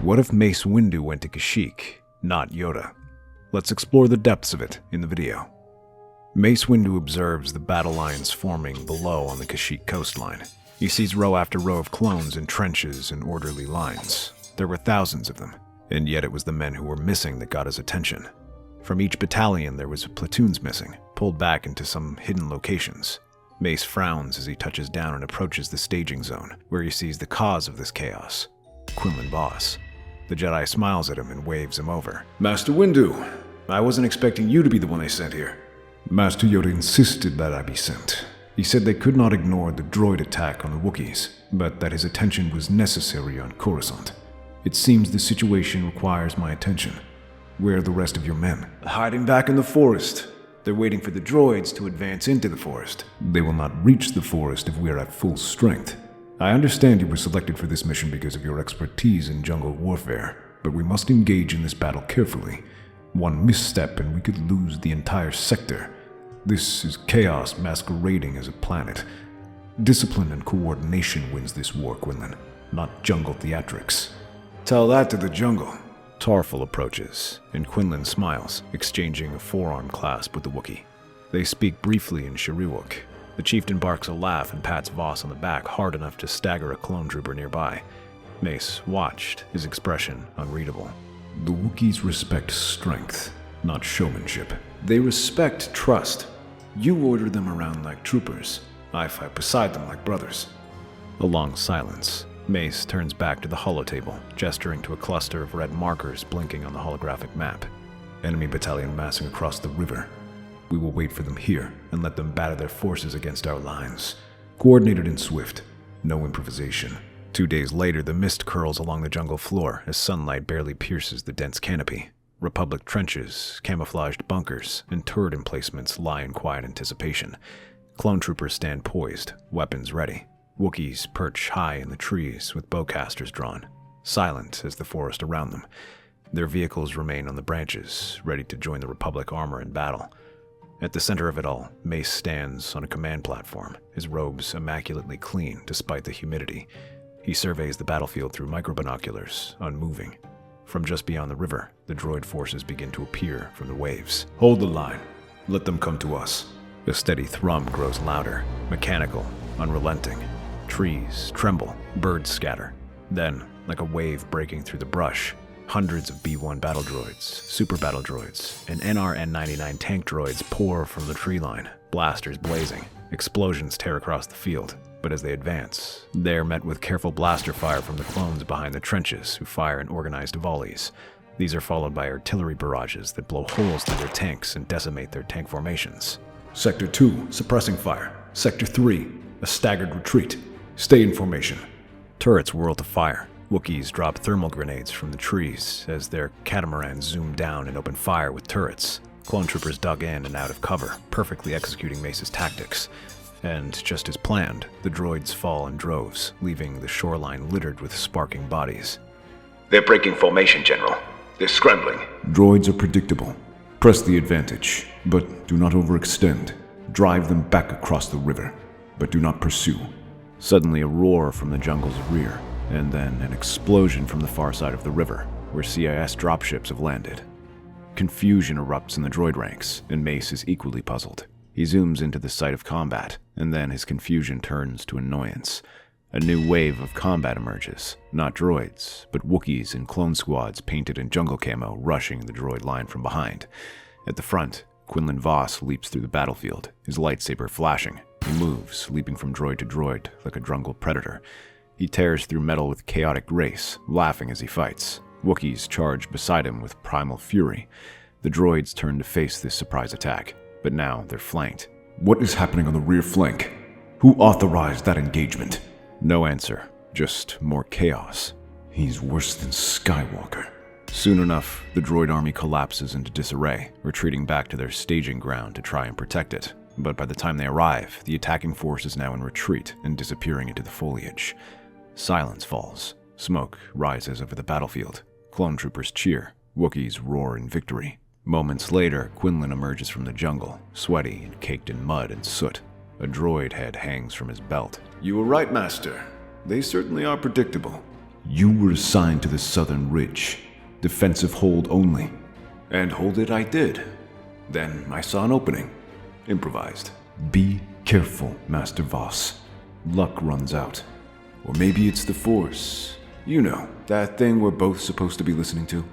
What if Mace Windu went to Kashyyyk, not Yoda? Let's explore the depths of it in the video. Mace Windu observes the battle lines forming below on the Kashyyyk coastline. He sees row after row of clones in trenches and orderly lines. There were thousands of them, and yet it was the men who were missing that got his attention. From each battalion there was platoons missing, pulled back into some hidden locations. Mace frowns as he touches down and approaches the staging zone, where he sees the cause of this chaos: Quinlan Vos. The Jedi smiles at him and waves him over. Master Windu, I wasn't expecting you to be the one they sent here. Master Yoda insisted that I be sent. He said they could not ignore the droid attack on the Wookies, but that his attention was necessary on Coruscant. It seems the situation requires my attention. Where are the rest of your men? Hiding back in the forest. They're waiting for the droids to advance into the forest. They will not reach the forest if we are at full strength. I understand you were selected for this mission because of your expertise in jungle warfare, but we must engage in this battle carefully. One misstep and we could lose the entire sector. This is chaos masquerading as a planet. Discipline and coordination wins this war, Quinlan, not jungle theatrics. Tell that to the jungle. Tarful approaches, and Quinlan smiles, exchanging a forearm clasp with the Wookiee. They speak briefly in Shiriwook. The chieftain barks a laugh and pats Vos on the back hard enough to stagger a clone trooper nearby. Mace watched, his expression unreadable. The Wookiees respect strength, not showmanship. They respect trust. You order them around like troopers. I fight beside them like brothers. A long silence. Mace turns back to the holotable, gesturing to a cluster of red markers blinking on the holographic map. Enemy battalion massing across the river. We will wait for them here and let them batter their forces against our lines. Coordinated and swift. No improvisation. 2 days later, the mist curls along the jungle floor as sunlight barely pierces the dense canopy. Republic trenches, camouflaged bunkers, and turret emplacements lie in quiet anticipation. Clone troopers stand poised, weapons ready. Wookiees perch high in the trees with bowcasters drawn, silent as the forest around them. Their vehicles remain on the branches, ready to join the Republic armor in battle. At the center of it all, Mace stands on a command platform, his robes immaculately clean despite the humidity. He surveys the battlefield through microbinoculars, unmoving. From just beyond the river, the droid forces begin to appear from the waves. Hold the line. Let them come to us. The steady thrum grows louder, mechanical, unrelenting. Trees tremble, birds scatter. Then, like a wave breaking through the brush, hundreds of B-1 battle droids, super battle droids, and NRN-99 tank droids pour from the tree line, blasters blazing. Explosions tear across the field, but as they advance, they're met with careful blaster fire from the clones behind the trenches who fire in organized volleys. These are followed by artillery barrages that blow holes through their tanks and decimate their tank formations. Sector 2, suppressing fire. Sector 3, a staggered retreat. Stay in formation. Turrets whirl to fire. Wookiees drop thermal grenades from the trees as their catamarans zoom down and open fire with turrets. Clone troopers dug in and out of cover, perfectly executing Mace's tactics. And just as planned, the droids fall in droves, leaving the shoreline littered with sparking bodies. They're breaking formation, General. They're scrambling. Droids are predictable. Press the advantage, but do not overextend. Drive them back across the river, but do not pursue. Suddenly a roar from the jungle's rear, and then an explosion from the far side of the river, where CIS dropships have landed. Confusion erupts in the droid ranks, and Mace is equally puzzled. He zooms into the site of combat, and then his confusion turns to annoyance. A new wave of combat emerges. Not droids, but Wookiees and clone squads painted in jungle camo rushing the droid line from behind. At the front, Quinlan Vos leaps through the battlefield, his lightsaber flashing. He moves, leaping from droid to droid like a jungle predator. He tears through metal with chaotic grace, laughing as he fights. Wookiees charge beside him with primal fury. The droids turn to face this surprise attack, but now they're flanked. What is happening on the rear flank? Who authorized that engagement? No answer, just more chaos. He's worse than Skywalker. Soon enough, the droid army collapses into disarray, retreating back to their staging ground to try and protect it. But by the time they arrive, the attacking force is now in retreat and disappearing into the foliage. Silence falls. Smoke rises over the battlefield. Clone troopers cheer. Wookiees roar in victory. Moments later, Quinlan emerges from the jungle, sweaty and caked in mud and soot. A droid head hangs from his belt. You were right, Master. They certainly are predictable. You were assigned to the southern ridge. Defensive hold only. And hold it I did. Then I saw an opening. Improvised. Be careful, Master Vos. Luck runs out. Or maybe it's the Force. You know, that thing we're both supposed to be listening to.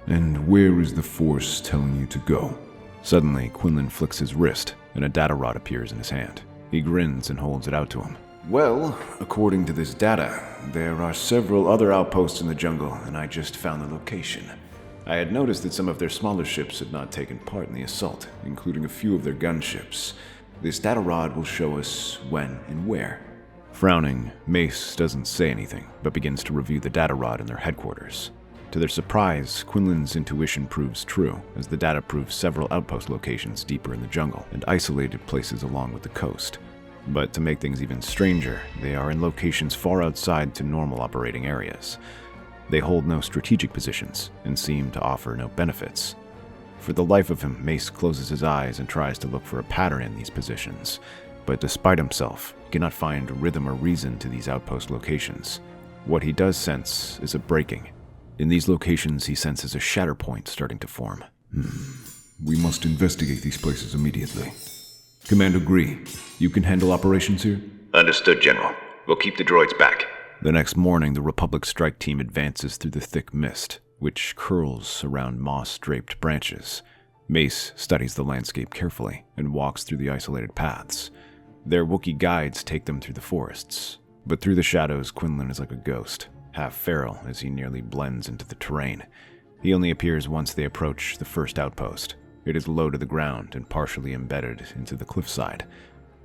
And where is the Force telling you to go? Suddenly, Quinlan flicks his wrist, and a data rod appears in his hand. He grins and holds it out to him. Well, according to this data, there are several other outposts in the jungle, and I just found the location. I had noticed that some of their smaller ships had not taken part in the assault, including a few of their gunships. This data rod will show us when and where. Frowning, Mace doesn't say anything, but begins to review the data rod in their headquarters. To their surprise, Quinlan's intuition proves true, as the data proves several outpost locations deeper in the jungle and isolated places along with the coast. But to make things even stranger, they are in locations far outside to normal operating areas. They hold no strategic positions and seem to offer no benefits. For the life of him, Mace closes his eyes and tries to look for a pattern in these positions. But despite himself, he cannot find rhythm or reason to these outpost locations. What he does sense is a breaking. In these locations, he senses a shatter point starting to form. We must investigate these places immediately. Commander Gree, you can handle operations here? Understood, General. We'll keep the droids back. The next morning, the Republic strike team advances through the thick mist, which curls around moss-draped branches. Mace studies the landscape carefully and walks through the isolated paths. Their Wookiee guides take them through the forests. But through the shadows, Quinlan is like a ghost, half feral as he nearly blends into the terrain. He only appears once they approach the first outpost. It is low to the ground and partially embedded into the cliffside.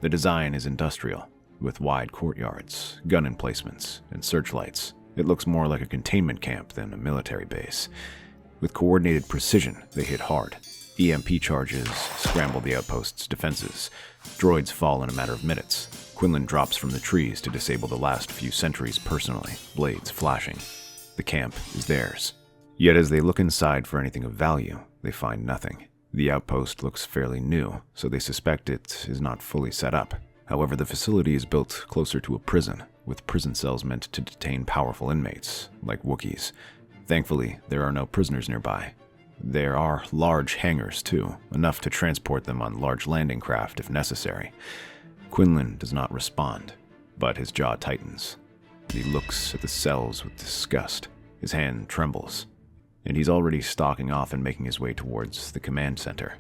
The design is industrial, with wide courtyards, gun emplacements, and searchlights. It looks more like a containment camp than a military base. With coordinated precision, they hit hard. EMP charges scramble the outpost's defenses. Droids fall in a matter of minutes. Quinlan drops from the trees to disable the last few sentries personally, blades flashing. The camp is theirs. Yet as they look inside for anything of value, they find nothing. The outpost looks fairly new, so they suspect it is not fully set up. However, the facility is built closer to a prison, with prison cells meant to detain powerful inmates, like Wookiees. Thankfully, there are no prisoners nearby. There are large hangars, too, enough to transport them on large landing craft if necessary. Quinlan does not respond, but his jaw tightens. He looks at the cells with disgust. His hand trembles, and he's already stalking off and making his way towards the command center.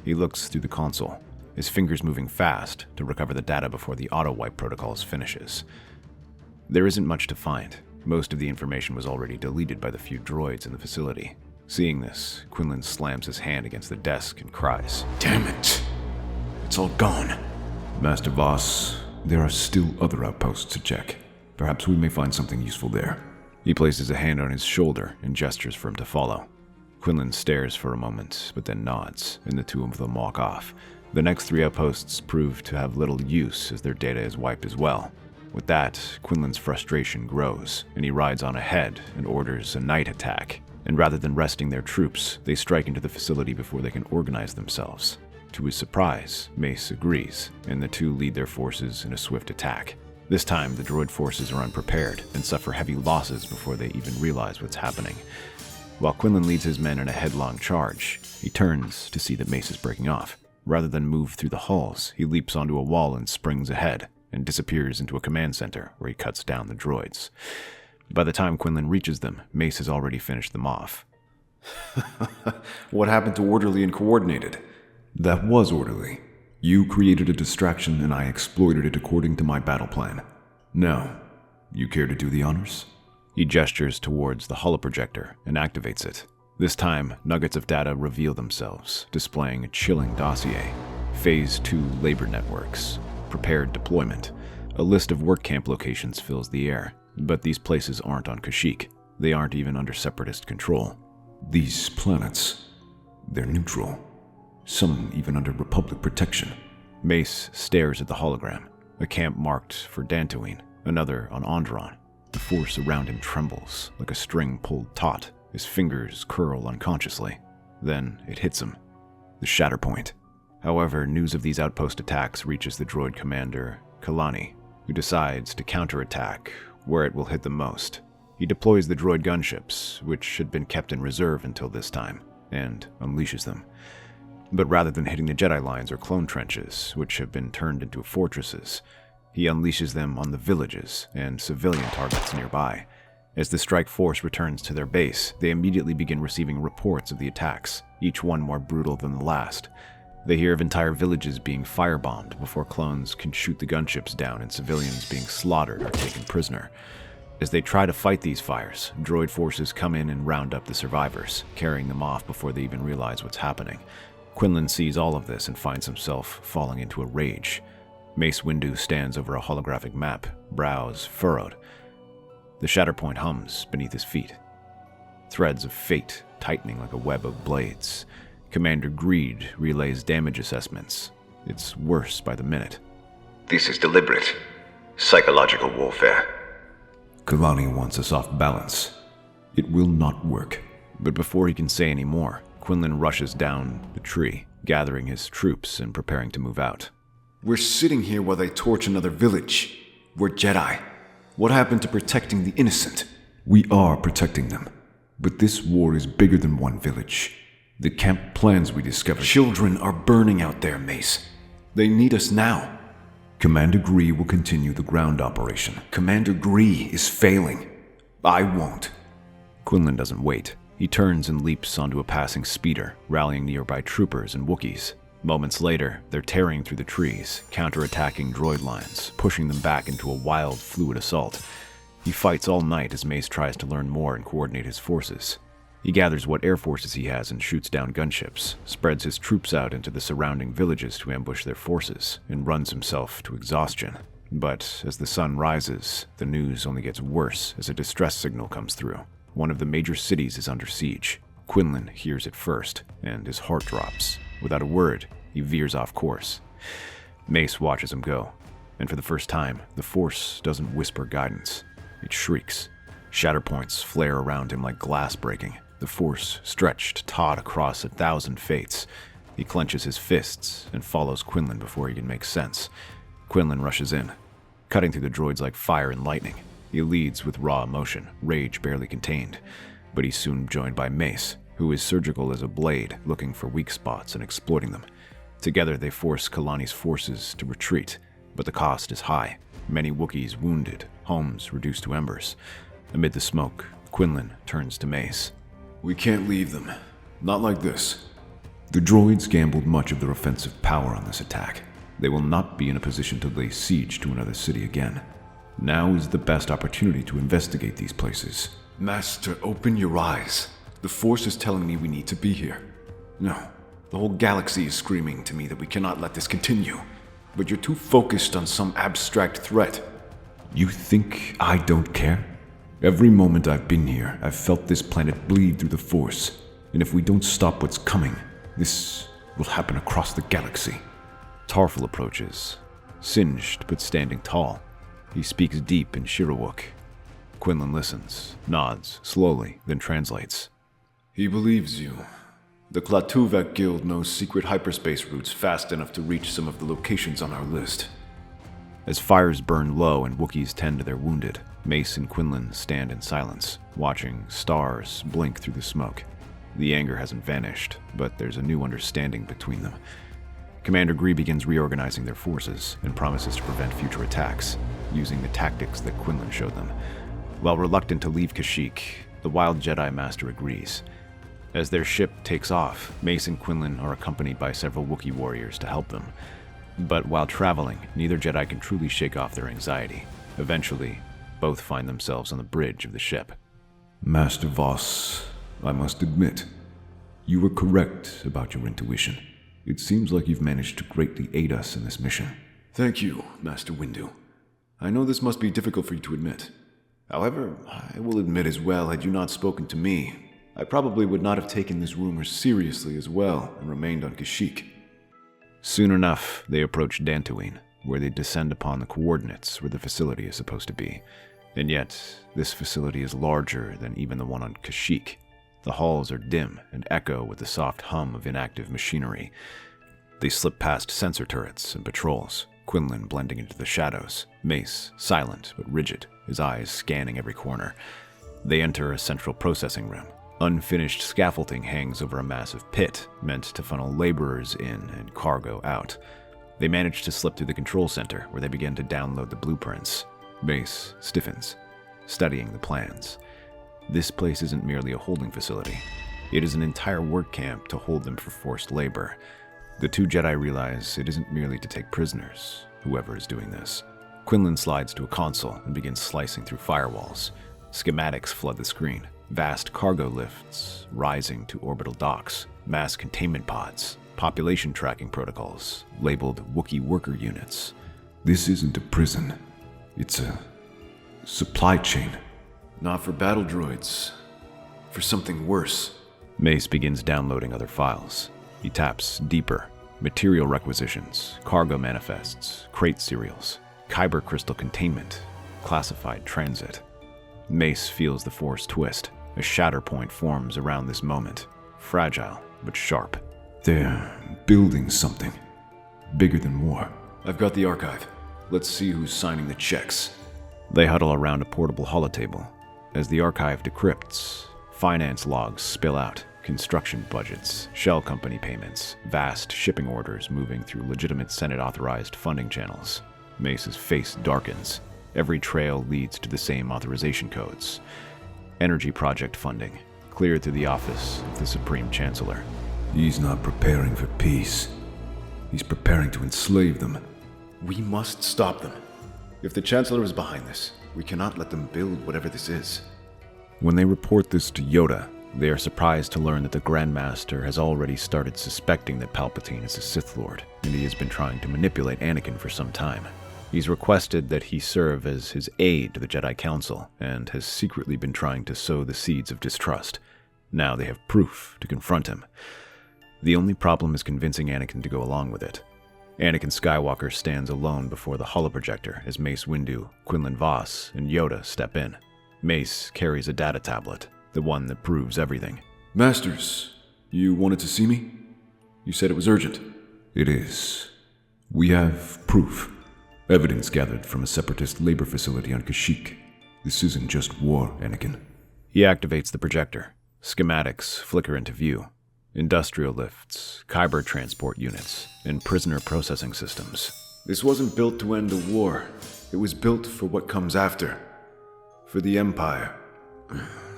He looks through the console, his fingers moving fast to recover the data before the auto-wipe protocols finishes. There isn't much to find. Most of the information was already deleted by the few droids in the facility. Seeing this, Quinlan slams his hand against the desk and cries, Damn it! "It's all gone." Master Vos, there are still other outposts to check. Perhaps we may find something useful there. He places a hand on his shoulder and gestures for him to follow. Quinlan stares for a moment, but then nods, and the two of them walk off. The next three outposts prove to have little use as their data is wiped as well. With that, Quinlan's frustration grows, and he rides on ahead and orders a night attack. And rather than resting their troops, they strike into the facility before they can organize themselves. To his surprise, Mace agrees, and the two lead their forces in a swift attack. This time, the droid forces are unprepared and suffer heavy losses before they even realize what's happening. While Quinlan leads his men in a headlong charge, he turns to see that Mace is breaking off. Rather than move through the halls, he leaps onto a wall and springs ahead, and disappears into a command center where he cuts down the droids. By the time Quinlan reaches them, Mace has already finished them off. What happened to orderly and coordinated? That was orderly. You created a distraction and I exploited it according to my battle plan. Now, you care to do the honors? He gestures towards the holoprojector and activates it. This time, nuggets of data reveal themselves, displaying a chilling dossier. Phase 2 labor networks. Prepared deployment. A list of work camp locations fills the air, but these places aren't on Kashyyyk. They aren't even under Separatist control. These planets, they're neutral. Some even under Republic protection. Mace stares at the hologram. A camp marked for Dantooine, another on Onderon. The force around him trembles, like a string pulled taut. His fingers curl unconsciously. Then it hits him. The shatter point. However, news of these outpost attacks reaches the droid commander, Kalani, who decides to counterattack where it will hit the most. He deploys the droid gunships, which had been kept in reserve until this time, and unleashes them. But rather than hitting the Jedi lines or clone trenches, which have been turned into fortresses, he unleashes them on the villages and civilian targets nearby. As the strike force returns to their base, they immediately begin receiving reports of the attacks, each one more brutal than the last. They hear of entire villages being firebombed before clones can shoot the gunships down and civilians being slaughtered or taken prisoner. As they try to fight these fires, droid forces come in and round up the survivors, carrying them off before they even realize what's happening. Quinlan sees all of this and finds himself falling into a rage. Mace Windu stands over a holographic map, brows furrowed. The Shatterpoint hums beneath his feet. Threads of fate tightening like a web of blades. Commander Greed relays damage assessments. It's worse by the minute. This is deliberate. Psychological warfare. Kalani wants us off balance. It will not work. But before he can say any more, Quinlan rushes down the tree, gathering his troops and preparing to move out. We're sitting here while they torch another village. We're Jedi. What happened to protecting the innocent? We are protecting them. But this war is bigger than one village. The camp plans we discovered. Children are burning out there, Mace. They need us now. Commander Gree will continue the ground operation. Commander Gree is failing. I won't. Quinlan doesn't wait. He turns and leaps onto a passing speeder, rallying nearby troopers and Wookiees. Moments later, they're tearing through the trees, counterattacking droid lines, pushing them back into a wild, fluid assault. He fights all night as Mace tries to learn more and coordinate his forces. He gathers what air forces he has and shoots down gunships, spreads his troops out into the surrounding villages to ambush their forces, and runs himself to exhaustion. But as the sun rises, the news only gets worse as a distress signal comes through. One of the major cities is under siege. Quinlan hears it first, and his heart drops. Without a word, he veers off course. Mace watches him go, and for the first time, the Force doesn't whisper guidance. It shrieks. Shatterpoints flare around him like glass breaking, the Force stretched taut across 1,000 fates. He clenches his fists and follows Quinlan before he can make sense. Quinlan rushes in, cutting through the droids like fire and lightning. He leads with raw emotion, rage barely contained, but he's soon joined by Mace, who is surgical as a blade, looking for weak spots and exploiting them. Together they force Kalani's forces to retreat, but the cost is high. Many Wookiees wounded, homes reduced to embers. Amid the smoke, Quinlan turns to Mace. We can't leave them. Not like this. The droids gambled much of their offensive power on this attack. They will not be in a position to lay siege to another city again. Now is the best opportunity to investigate these places. Master, open your eyes. The Force is telling me we need to be here. No, the whole galaxy is screaming to me that we cannot let this continue. But you're too focused on some abstract threat. You think I don't care? Every moment I've been here, I've felt this planet bleed through the Force. And if we don't stop what's coming, this will happen across the galaxy. Tarful approaches, singed but standing tall. He speaks deep in Shirawook. Quinlan listens, nods slowly, then translates. He believes you. The Klatuvak Guild knows secret hyperspace routes fast enough to reach some of the locations on our list. As fires burn low and Wookiees tend to their wounded, Mace and Quinlan stand in silence, watching stars blink through the smoke. The anger hasn't vanished, but there's a new understanding between them. Commander Gree begins reorganizing their forces and promises to prevent future attacks, using the tactics that Quinlan showed them. While reluctant to leave Kashyyyk, the Wild Jedi Master agrees. As their ship takes off, Mace and Quinlan are accompanied by several Wookiee warriors to help them. But while traveling, neither Jedi can truly shake off their anxiety. Eventually, both find themselves on the bridge of the ship. Master Vos, I must admit, you were correct about your intuition. It seems like you've managed to greatly aid us in this mission. Thank you, Master Windu. I know this must be difficult for you to admit. However, I will admit as well, had you not spoken to me, I probably would not have taken this rumor seriously as well and remained on Kashyyyk. Soon enough, they approach Dantooine, where they descend upon the coordinates where the facility is supposed to be. And yet, this facility is larger than even the one on Kashyyyk. The halls are dim and echo with the soft hum of inactive machinery. They slip past sensor turrets and patrols, Quinlan blending into the shadows, Mace silent but rigid, his eyes scanning every corner. They enter a central processing room. Unfinished scaffolding hangs over a massive pit meant to funnel laborers in and cargo out. They manage to slip through the control center, where they begin to download the blueprints. Mace stiffens, studying the plans. This place isn't merely a holding facility. It is an entire work camp to hold them for forced labor. The two Jedi realize it isn't merely to take prisoners, whoever is doing this. Quinlan slides to a console and begins slicing through firewalls. Schematics flood the screen. Vast cargo lifts rising to orbital docks, mass containment pods, population tracking protocols, labeled Wookiee worker units. This isn't a prison. It's a supply chain. Not for battle droids. For something worse. Mace begins downloading other files. He taps deeper. Material requisitions, cargo manifests, crate serials, kyber crystal containment, classified transit. Mace feels the force twist. A shatter point forms around this moment. Fragile, but sharp. They're building something. Bigger than war. I've got the archive. Let's see who's signing the checks. They huddle around a portable holotable. As the archive decrypts, finance logs spill out. Construction budgets, shell company payments, vast shipping orders moving through legitimate Senate-authorized funding channels. Mace's face darkens. Every trail leads to the same authorization codes. Energy project funding, cleared through the office of the Supreme Chancellor. He's not preparing for peace. He's preparing to enslave them. We must stop them. If the Chancellor is behind this, we cannot let them build whatever this is. When they report this to Yoda, they are surprised to learn that the Grandmaster has already started suspecting that Palpatine is a Sith Lord, and he has been trying to manipulate Anakin for some time. He's requested that he serve as his aide to the Jedi Council, and has secretly been trying to sow the seeds of distrust. Now they have proof to confront him. The only problem is convincing Anakin to go along with it. Anakin Skywalker stands alone before the holoprojector as Mace Windu, Quinlan Vos, and Yoda step in. Mace carries a data tablet, the one that proves everything. Masters, you wanted to see me? You said it was urgent. It is. We have proof. Evidence gathered from a separatist labor facility on Kashyyyk. This isn't just war, Anakin. He activates the projector. Schematics flicker into view. Industrial lifts, kyber transport units, and prisoner processing systems. This wasn't built to end a war. It was built for what comes after. For the Empire.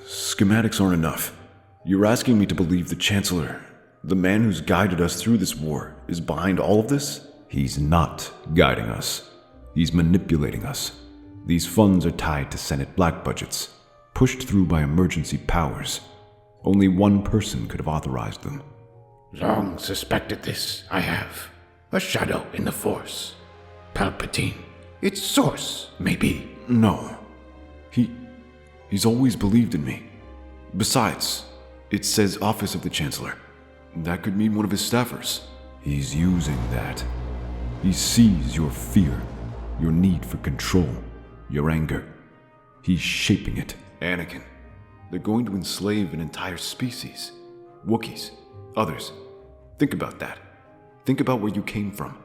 Schematics aren't enough. You're asking me to believe the Chancellor, the man who's guided us through this war, is behind all of this? He's not guiding us. He's manipulating us. These funds are tied to Senate black budgets, pushed through by emergency powers. Only one person could have authorized them. Long suspected this, I have. A shadow in the Force. Palpatine. Its source, maybe. No. He's always believed in me. Besides, it says Office of the Chancellor. That could mean one of his staffers. He's using that. He sees your fear, your need for control, your anger. He's shaping it. Anakin, they're going to enslave an entire species. Wookiees, others. Think about that. Think about where you came from.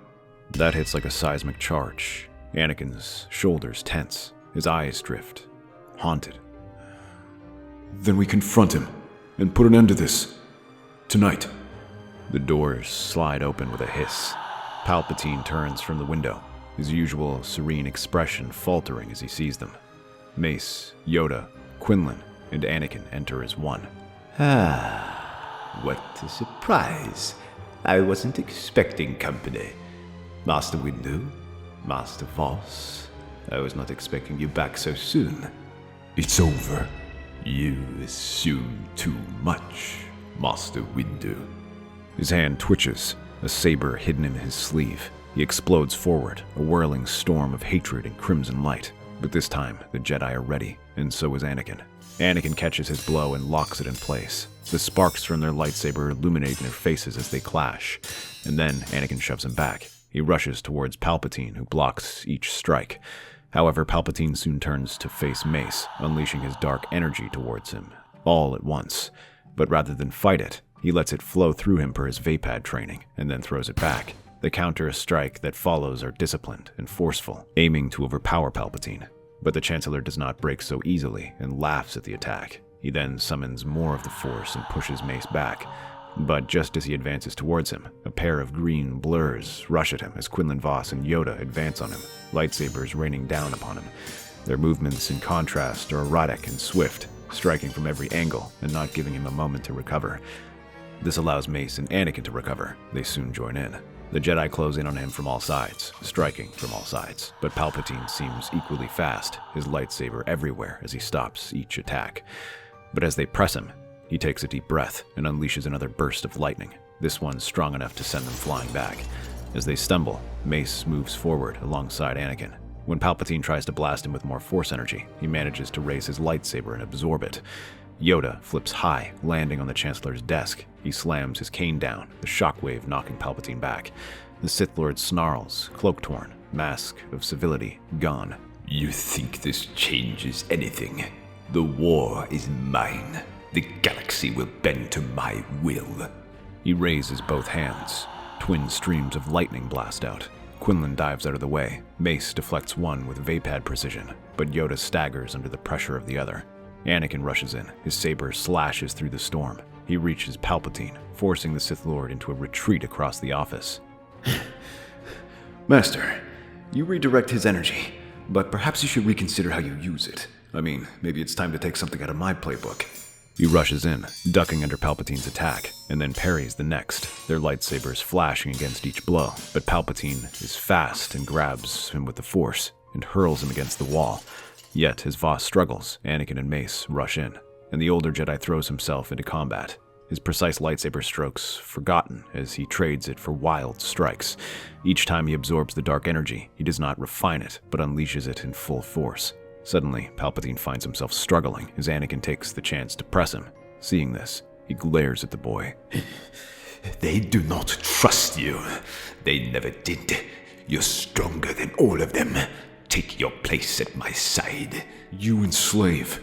That hits like a seismic charge. Anakin's shoulders tense, his eyes drift, haunted. Then we confront him and put an end to this. Tonight. The doors slide open with a hiss. Palpatine turns from the window, his usual serene expression faltering as he sees them. Mace, Yoda, Quinlan, and Anakin enter as one. What a surprise. I wasn't expecting company. Master Windu, Master Vos, I was not expecting you back so soon. It's over. You assume too much, Master Windu. His hand twitches, a saber hidden in his sleeve. He explodes forward, a whirling storm of hatred and crimson light. But this time, the Jedi are ready, and so is Anakin. Anakin catches his blow and locks it in place. The sparks from their lightsaber illuminate in their faces as they clash, and then Anakin shoves him back. He rushes towards Palpatine, who blocks each strike. However, Palpatine soon turns to face Mace, unleashing his dark energy towards him, all at once. But rather than fight it, he lets it flow through him per his Vapad training, and then throws it back. The counter-strike that follows are disciplined and forceful, aiming to overpower Palpatine. But the Chancellor does not break so easily and laughs at the attack. He then summons more of the Force and pushes Mace back. But just as he advances towards him, a pair of green blurs rush at him as Quinlan Vos and Yoda advance on him, lightsabers raining down upon him. Their movements, in contrast, are erratic and swift, striking from every angle and not giving him a moment to recover. This allows Mace and Anakin to recover. They soon join in. The Jedi close in on him from all sides, striking from all sides, but Palpatine seems equally fast, his lightsaber everywhere as he stops each attack. But as they press him, he takes a deep breath and unleashes another burst of lightning, this one strong enough to send them flying back. As they stumble, Mace moves forward alongside Anakin. When Palpatine tries to blast him with more Force energy, he manages to raise his lightsaber and absorb it. Yoda flips high, landing on the Chancellor's desk. He slams his cane down, the shockwave knocking Palpatine back. The Sith Lord snarls, cloak torn, mask of civility gone. You think this changes anything? The war is mine. The galaxy will bend to my will. He raises both hands. Twin streams of lightning blast out. Quinlan dives out of the way. Mace deflects one with Vapad precision, but Yoda staggers under the pressure of the other. Anakin rushes in. His saber slashes through the storm. He reaches Palpatine, forcing the Sith Lord into a retreat across the office. Master, you redirect his energy, but perhaps you should reconsider how you use it. I mean, maybe it's time to take something out of my playbook. He rushes in, ducking under Palpatine's attack, and then parries the next, their lightsabers flashing against each blow. But Palpatine is fast and grabs him with the Force and hurls him against the wall. Yet, as Vos struggles, Anakin and Mace rush in, and the older Jedi throws himself into combat, his precise lightsaber strokes forgotten as he trades it for wild strikes. Each time he absorbs the dark energy, he does not refine it, but unleashes it in full force. Suddenly, Palpatine finds himself struggling as Anakin takes the chance to press him. Seeing this, he glares at the boy. They do not trust you. They never did. You're stronger than all of them. Take your place at my side. You enslave.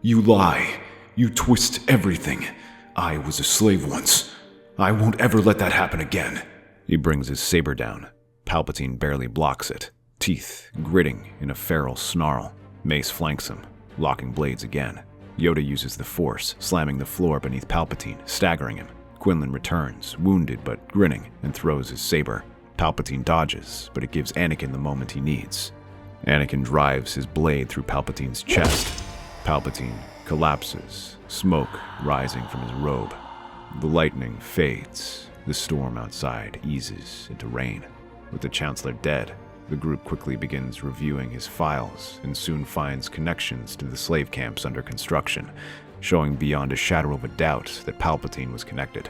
You lie. You twist everything. I was a slave once. I won't ever let that happen again. He brings his saber down. Palpatine barely blocks it, teeth gritting in a feral snarl. Mace flanks him, locking blades again. Yoda uses the Force, slamming the floor beneath Palpatine, staggering him. Quinlan returns, wounded but grinning, and throws his saber. Palpatine dodges, but it gives Anakin the moment he needs. Anakin drives his blade through Palpatine's chest. Palpatine collapses, smoke rising from his robe. The lightning fades. The storm outside eases into rain. With the Chancellor dead, the group quickly begins reviewing his files and soon finds connections to the slave camps under construction, showing beyond a shadow of a doubt that Palpatine was connected.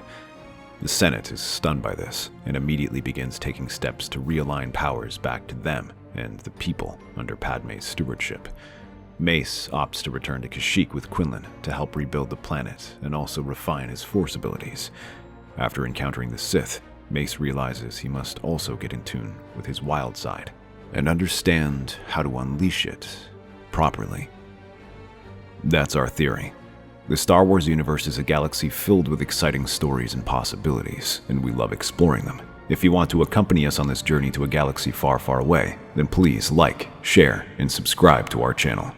The Senate is stunned by this and immediately begins taking steps to realign powers back to them and the people under Padme's stewardship. Mace opts to return to Kashyyyk with Quinlan to help rebuild the planet and also refine his Force abilities. After encountering the Sith, Mace realizes he must also get in tune with his wild side and understand how to unleash it properly. That's our theory. The Star Wars universe is a galaxy filled with exciting stories and possibilities, and we love exploring them. If you want to accompany us on this journey to a galaxy far, far away, then please like, share, and subscribe to our channel.